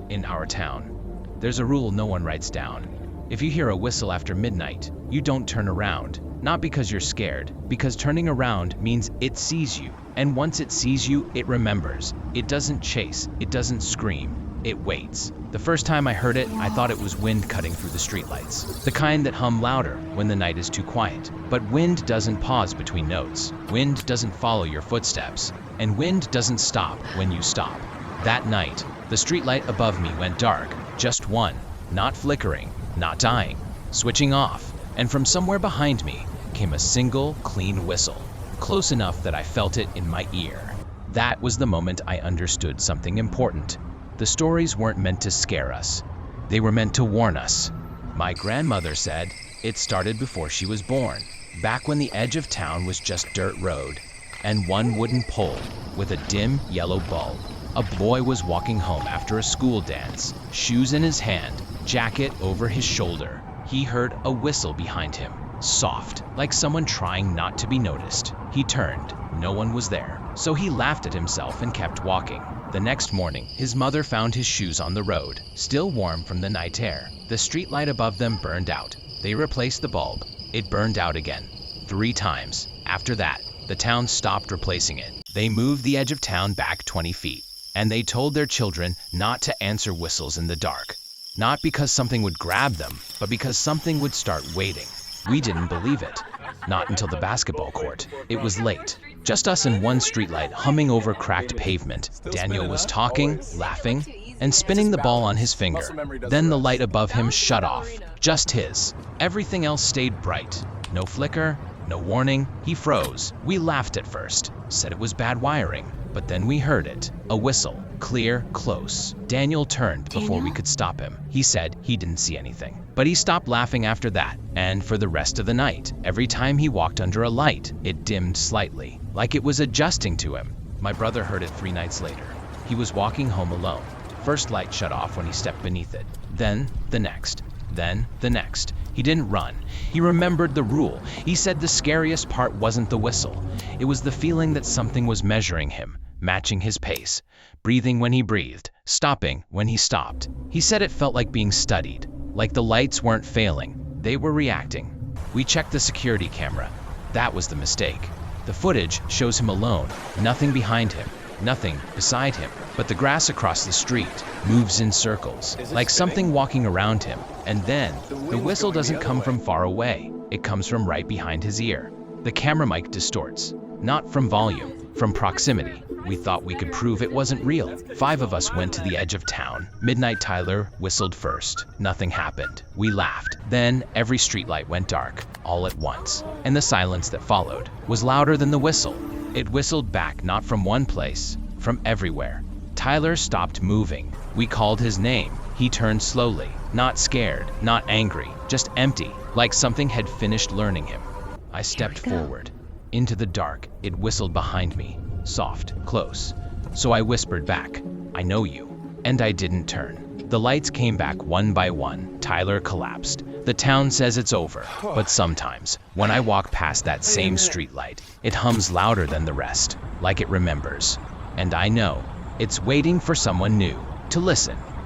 In our town, there's a rule no one writes down. If you hear a whistle after midnight, you don't turn around. Not because you're scared, because turning around means it sees you. And once it sees you, it remembers. It doesn't chase, it doesn't scream, it waits. The first time I heard it, I thought it was wind cutting through the streetlights. The kind that hum louder when the night is too quiet. But wind doesn't pause between notes. Wind doesn't follow your footsteps. And wind doesn't stop when you stop. That night, the streetlight above me went dark. Just one. Not flickering, not dying. Switching off. And from somewhere behind me came a single, clean whistle. Close enough that I felt it in my ear. That was the moment I understood something important. The stories weren't meant to scare us. They were meant to warn us. My grandmother said it started before she was born, back when the edge of town was just dirt road and one wooden pole with a dim yellow bulb. A boy was walking home after a school dance, shoes in his hand, jacket over his shoulder. He heard a whistle behind him, soft, like someone trying not to be noticed. He turned. No one was there, so he laughed at himself and kept walking. The next morning, his mother found his shoes on the road, still warm from the night air. The street light above them burned out. They replaced the bulb. It burned out again, 3 times. After that, the town stopped replacing it. They moved the edge of town back 20 feet, and they told their children not to answer whistles in the dark. Not because something would grab them, but because something would start waiting. We didn't believe it. Not until the basketball court. It was late. Just us and one streetlight humming over cracked pavement. Daniel was talking, laughing, and spinning the ball on his finger. Then the light above him shut off. Just his. Everything else stayed bright. No flicker, no warning. He froze. We laughed at first, said it was bad wiring. But then we heard it. A whistle. Clear, close. Daniel turned before we could stop him. He said he didn't see anything. But he stopped laughing after that, and for the rest of the night, every time he walked under a light, it dimmed slightly, like it was adjusting to him. My brother heard it 3 nights later. He was walking home alone. First light shut off when he stepped beneath it. Then the next. Then the next. He didn't run. He remembered the rule. He said the scariest part wasn't the whistle. It was the feeling that something was measuring him, matching his pace, breathing when he breathed, stopping when he stopped. He said it felt like being studied, like the lights weren't failing, they were reacting. We checked the security camera. That was the mistake. The footage shows him alone, nothing behind him, nothing beside him, but the grass across the street moves in circles, like something walking around him. And then, the whistle doesn't come from far away, it comes from right behind his ear. The camera mic distorts, not from volume, from proximity. We thought we could prove it wasn't real. 5 of us went to the edge of town. Midnight Tyler whistled first. Nothing happened. We laughed. Then every streetlight went dark, all at once. And the silence that followed was louder than the whistle. It whistled back, not from one place, from everywhere. Tyler stopped moving. We called his name. He turned slowly, not scared, not angry, just empty, like something had finished learning him. I stepped forward. Into the dark, it whistled behind me. Soft, close. So I whispered back, "I know you." And I didn't turn. The lights came back one by one. Tyler collapsed. The town says it's over, but sometimes, when I walk past that same streetlight, it hums louder than the rest, like it remembers. And I know, it's waiting for someone new to listen.